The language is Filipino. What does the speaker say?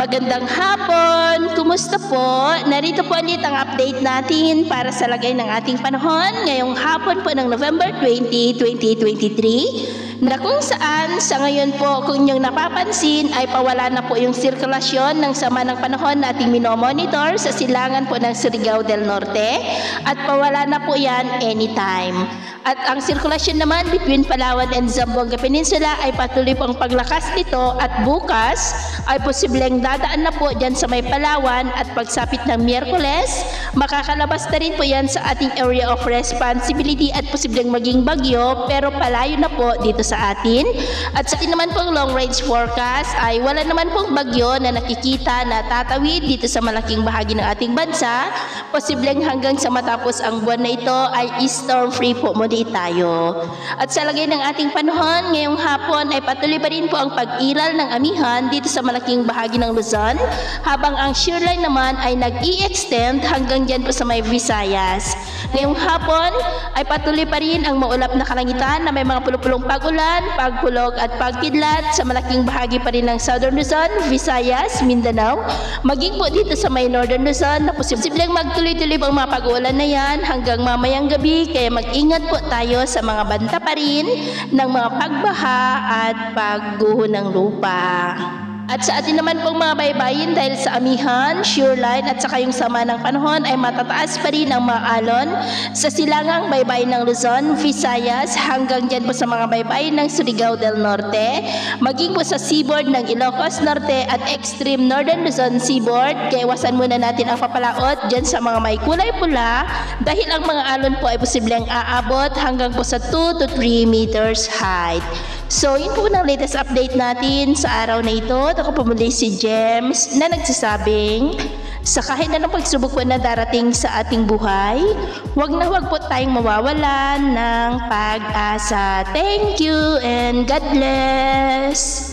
Magandang hapon! Kumusta po? Narito po ulit ang update natin para sa lagay ng ating panahon ngayong hapon po ng November 20, 2023 na kung saan sa ngayon po kung inyong napapansin ay pawala na po yung sirkulasyon ng sama ng panahon na ating minomonitor sa silangan po ng Surigao del Norte at pawala na po yan anytime. At ang sirkulasyon naman between Palawan and Zamboanga Peninsula ay patuloy pong paglakas nito at bukas ay posibleng dadaan na po dyan sa may Palawan at pagsapit ng Miyerkules, makakalabas na rin po yan sa ating area of responsibility at posibleng maging bagyo pero palayo na po dito sa atin. At sa atin naman pong long range forecast ay wala naman pong bagyo na nakikita na tatawid dito sa malaking bahagi ng ating bansa. Posibleng hanggang sa matapos ang buwan na ito ay storm free po muli tayo. At sa lagay ng ating panahon ngayong hapon ay patuloy pa rin po ang pag-iral ng amihan dito sa malaking bahagi ng Luzon habang ang shearline naman ay nag-i-extend hanggang dyan po sa may Visayas. Ngayong hapon ay patuloy pa rin ang maulap na kalangitan na may mga pulupulong pag-ulan, pagpulog at pagkidlat sa malaking bahagi pa rin ng Southern Luzon, Visayas, Mindanao, maging po dito sa may Northern Luzon na posibleng magtuloy-tuloy ang mga pag-uulan na yan hanggang mamayang gabi kaya mag-ingat po tayo sa mga banta pa rin ng mga pagbaha at pagguho ng lupa. At sa atin naman pong mga baybayin dahil sa amihan, shoreline at saka yung sama ng panahon ay matataas pa rin ang mga alon sa silangang baybayin ng Luzon, Visayas hanggang dyan po sa mga baybayin ng Surigao del Norte, maging po sa seaboard ng Ilocos Norte at extreme northern Luzon seaboard. Kaya iwasan muna natin ang papalaot dyan sa mga may kulay pula dahil ang mga alon po ay posibleng aabot hanggang po sa 2 to 3 meters height. So, yun po ng latest update natin sa araw na ito. Ako po muli si James na nagsasabing sa kahit na ng pagsubok po na darating sa ating buhay, wag po tayong mawawalan ng pag-asa. Thank you and God bless!